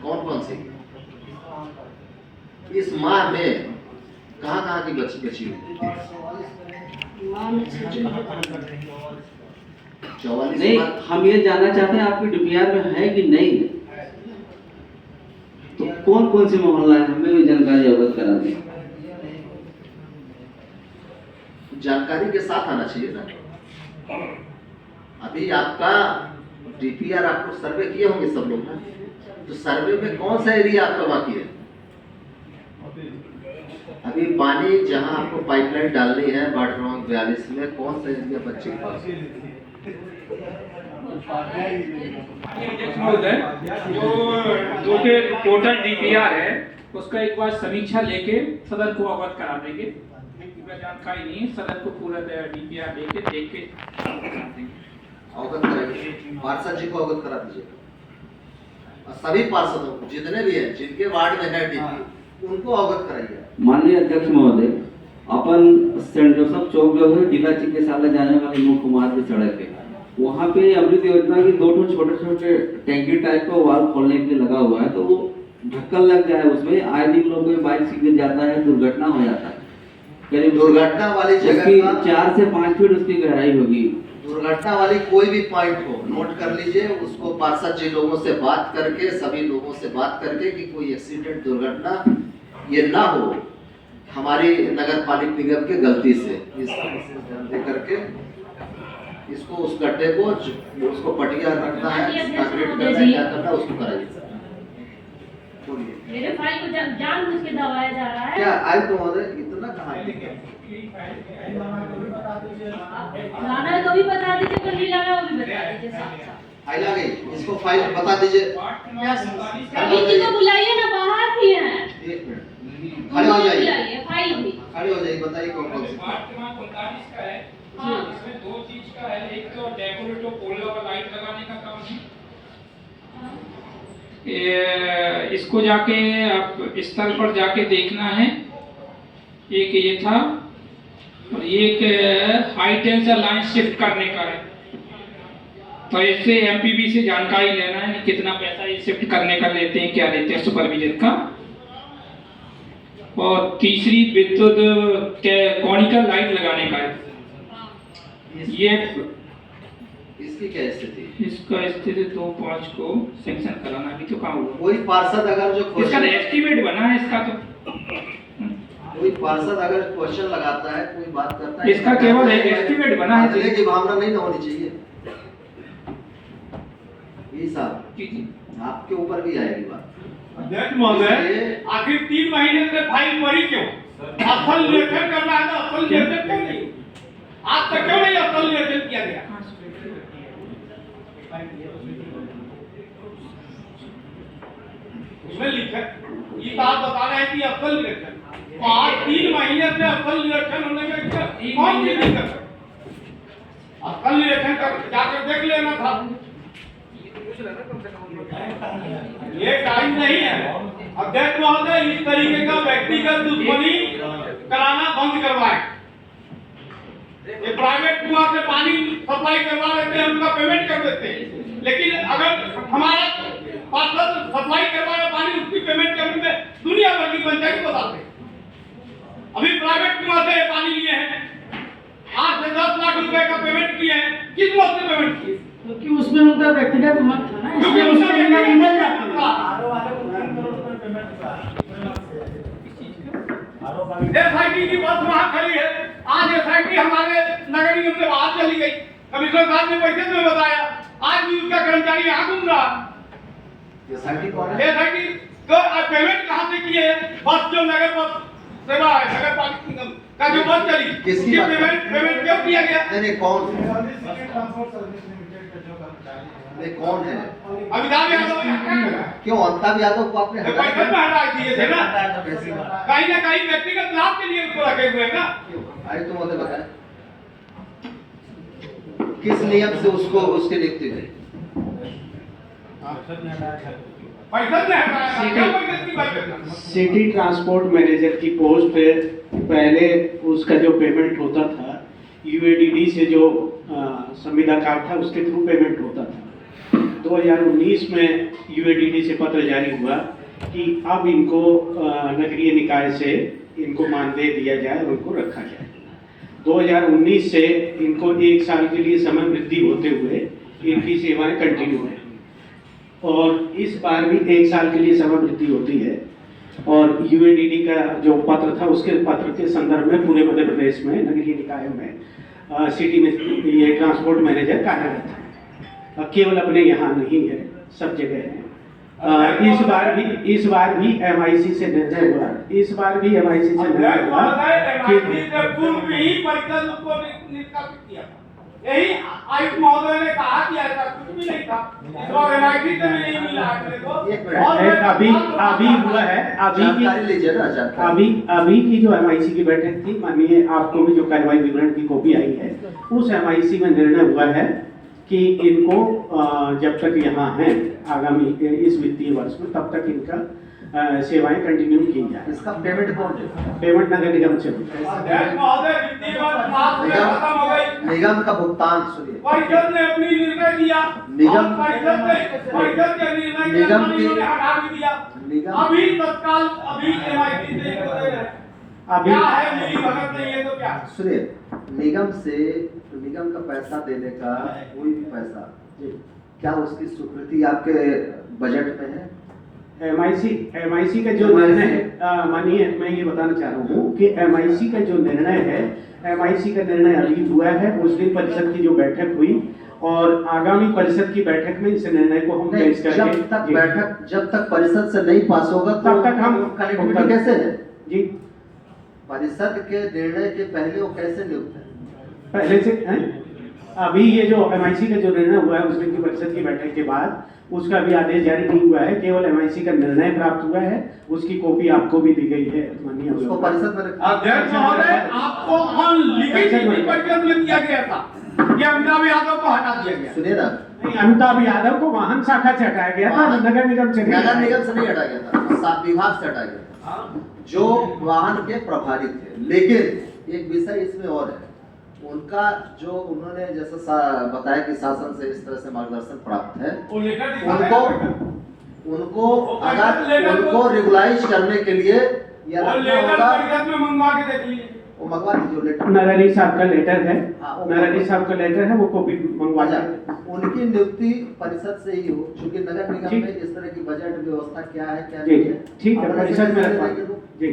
कौन कौन सी? इस माह में कहाँ की बची हुई? 44 नहीं, हम ये जानना चाहते हैं आपकी डीपीआर में है कि नहीं है, तो कौन कौन सी मोहल्ला है, हमें भी जानकारी अवगत करा दें। जानकारी के साथ आना चाहिए ना। अभी आपका डीपीआर आपको सर्वे किए होंगे सब लोग ना, तो सर्वे में कौन सा एरिया आपका बाकी है? अभी पानी जहां आपको पाइपलाइन डालनी है वार्ड क्रमांक 42 में, कौन सा एरिया बच्चे के पास? जो टोटल डीपीआर है उसका एक बार समीक्षा लेके सदन को अवगत करा देंगे। जानकारी नहीं है, सदन को पूरा डीपीआर लेके देख के अवगत कराइए, पार्षद जी को अवगत करा दीजिए। और सभी पार्षदों को जितने भी हैं जिनके वार्ड में है डीपी, उनको अवगत कराइए। माननीय अध्यक्ष महोदय, अपन सेंट जोसेफ चौक जो है जिला चिकित्सालय जाने वाली मुख्य मार्ग की सड़क है, वहाँ पे अमृत योजना की 2 छोटे छोटे टैंकी टाइप का वाल्व खोलने के लिए लगा हुआ है, तो वो ढक्कन लग जाए उसमें, आए दिन लोगों की बाइक से गिर जाता है, दुर्घटना हो जाता है। करीब दुर्घटना वाली जगह 4 से 5 फीट उसकी गहराई होगी। दुर्घटना वाली कोई भी पॉइंट हो नोट कर लीजिए, उसको पार्षद जी लोगों से बात करके, सभी लोगों से बात करके कि कोई एक्सीडेंट दुर्घटना ये ना हो हमारी नगर पालिका निगम के गलती से, इसको विशेष ध्यान दे करके इसको उस गड्ढे को उसको पटिया रखना है, कंक्रीट करना है, क्या करना है उसको कराइए। मेरे भाई को जानबूझ के दबाया जा रहा है। क्या आज तो इतना कहाँ लाना है तो भी बता दीजिए, कल नहीं लाना वो भी बता दीजिए साफ। फाइल आ गई, इसको फाइल बता दीजिए। किसी को बुलाइए ना, बाहर भी हैं। एक मिनट, खड़े हो जाइए, फाइल भी खड़े हो जाइए, बताइए कौन कौन सी। इसमें 2 चीज का है, एक तो डेकोरेटिव पोल और लाइट लगाने का काम है। इसको जाके आप स्थल पर जाके देखना है। एक ये था और एक हाई टेंशन लाइन शिफ्ट करने का है, तो इससे एमपीबी से जानकारी लेना है कि कितना पैसा ये शिफ्ट करने का लेते हैं, क्या लेते हैं सुपरविजन का। और तीसरी विद्युत कॉनिकल लाइट लगाने का है। ये इसकी क्या स्थिति? इसका स्थिति 2/5 को सेंक्शन कराना भी तो कहाँ हुआ? कोई पार्षद अगर जो इसका एस्टीमेट बना है इसका, तो कोई पार्षद अगर क्वेश्चन लगाता है, कोई बात करता है, इसका केवल एस्टीमेट बना है। बदले की भावना नहीं ना होनी चाहिए। ये साहब जी आपके ऊपर भी आएगी बात। अध्यक्ष महोदय, आखिर 3 महीने से फाइल पड़ी क्यों? असल लेखन करना है तो असल लेखन क्यों नहीं? आज तक क्यों नहीं असल लेखन किया गया? उसमें लिखा ये बात बता रहे हैं कि असल लेखन, तो आज 3 महीने से असल लेखन होने में कौन सी दिक्कत है? असल लेखन कर जाकर देख लेना था। ये टाइम नहीं है। अध्यक्ष महोदय, इस तरीके का व्यक्तिगत दुश्मनी कराना बंद करवाएं। ये प्राइवेट कुआं से पानी सप्लाई करवा लेते हैं, उनका पेमेंट कर देते हैं, लेकिन अगर हमारा पार्षद सप्लाई करवाया पानी, उसकी पेमेंट करने में दुनिया भर की पंचायत बताते हैं। अभी प्राइवेट कुआं से पानी लिए हैं, 8 से 10 लाख रुपए का पेमेंट किए हैं। किस मत से पेमेंट किए? क्योंकि उसमें उनका व्यक्तिगत मत था ना, इसलिए उसका ईमेल जाता एसआईटी की बस वहाँ खड़ी है। आज एसआईटी हमारे नगर निगम से बाहर चली गई। कमिश्नर साहब ने बैठक में बताया, आज भी उसका कर्मचारी यहाँ घूम रहा। एसआईटी कौन है? एसआईटी तो पेमेंट कहाँ से किए? बस जो नगर बस सेवा है, नगर पालिका निगम का जो बस चली, किसकी बात? पेमेंट क्यों किया गया? नहीं कौन नहीं कौन है? अमिताभ यादव। क्यों अमिताभ यादव को आपने हटा बैठक में हटा दिए थे ना, कैसी बात? कहीं ना कहीं व्यक्तिगत लाभ के लिए उसको रखे हुए हैं ना। आज तो मुझे बताएं किस नियम से उसको उसके लिखते थे? पैसा में हटाया, क्या पैसे की बात करना? सिटी ट्रांसपोर्ट मैनेजर की पोस्ट पे पहले उसका जो पेमेंट होता था यूएडीडी से, जो संविदा कार्ड था उसके थ्रू पेमेंट होता था। 2019 में यूएडीडी से पत्र जारी हुआ कि अब इनको नगरीय निकाय से इनको मानदेय दिया जाए और उनको रखा जाए। 2019 से इनको 1 साल के लिए समय वृद्धि होते हुए इनकी सेवाएं कंटिन्यू है और इस बार भी 1 साल के लिए समय वृद्धि होती है। और यूएडीडी का जो पत्र था उसके पत्र के संदर्भ में पूरे मध्य प्रदेश में नगरीय निकायों में सिटी में ये ट्रांसपोर्ट मैनेजर कार्यरत है, केवल अपने यहाँ नहीं है, सब जगह है। इस बार भी एमआईसी से निर्णय हुआ, इस बार भी एमआईसी से निर्णय हुआ कि पूर्व ही परिषद को निष्कासित किया था। यही आयुक्त महोदय ने कहा कि ऐसा कुछ भी नहीं था, इस बार एमआईसी से भी नहीं मिला अपने को। अभी हुआ है, जानकारी लीजिए ना, जानकारी। अभी की जो एमआईसी की बैठक थी, माननीय आपको भी जो कार्रवाई विवरण की कॉपी आई है, उस एमआईसी में निर्णय हुआ है कि इनको जब तक यहाँ हैं आगामी इस वित्तीय वर्ष में, तब तक इनका सेवाएं कंटिन्यू की जाए। इसका पेमेंट कौन देगा? पेमेंट नगर निगम से अध्यक्ष महोदय, वित्तीय वर्ष समाप्त हुए, खत्म हो गई। निगम का भुगतान सुनिए, परिषद ने अपनी निर्णय दिया, निगम परिषद के निर्णय के निगम अनुसार इन्होंने हटा भी दिया। निगम अभी तत्काल अभी एमआईसी से इनको दे रहे हैं। अभी क्या है मेरी भगत नहीं है तो क्या? सुनिए, निगम का पैसा देने का कोई भी पैसा, क्या उसकी स्वीकृति आपके बजट में है? एमआईसी का जो निर्णय है, मानिए मैं ये बताना चाह रहा हूँ कि एमआईसी का जो निर्णय है, एमआईसी का निर्णय अभी हुआ है। उस दिन परिषद की जो बैठक हुई और आगामी परिषद की बैठक में इस निर्णय को हम पेश करेंगे। जब तक परिषद से नहीं पास होगा तब तक हम कनेक्टिविटी कैसे है जी? परिषद के निर्णय के पहले वो कैसे नियुक्त है? पहले से हैं? अभी ये जो एमआईसी का जो निर्णय हुआ है उस दिन की परिषद की बैठक के बाद उसका भी आदेश जारी नहीं हुआ है, केवल एमआईसी का निर्णय प्राप्त हुआ है। उसकी कॉपी आपको भी दी गई है माननीय। उसको परिषद में अध्यक्ष महोदय, आपको लिखित परिषद में दिया गया था कि अमिताभ यादव को हटा दिया गया। सुनिए ना, अमिताभ यादव को वाहन शाखा से हटाया गया था, नगर निगम से नहीं नगर निगम से नहीं हटाया गया था, विभाग से हटाया गया था, जो वाहन के प्रभारी थे। लेकिन एक विषय इसमें और है, उनका जो उन्होंने जैसा बताया कि शासन से इस तरह से मार्गदर्शन प्राप्त है, उनको अगर उनको रेगुलाइज करने के लिए या परिषद में मंगवा के देख लीजिए, वो मंगवा दीजिए लेटर। नरहरी साहब का लेटर है, हाँ, नरहरी साहब का लेटर है, वो कॉपी मंगवा जाए। उनकी नियुक्ति परिषद से ही हो, क्योंकि नगर निगम में इस तरह की बजट व्यवस्था क्या है क्या नहीं है, ठीक है, परिषद में जी।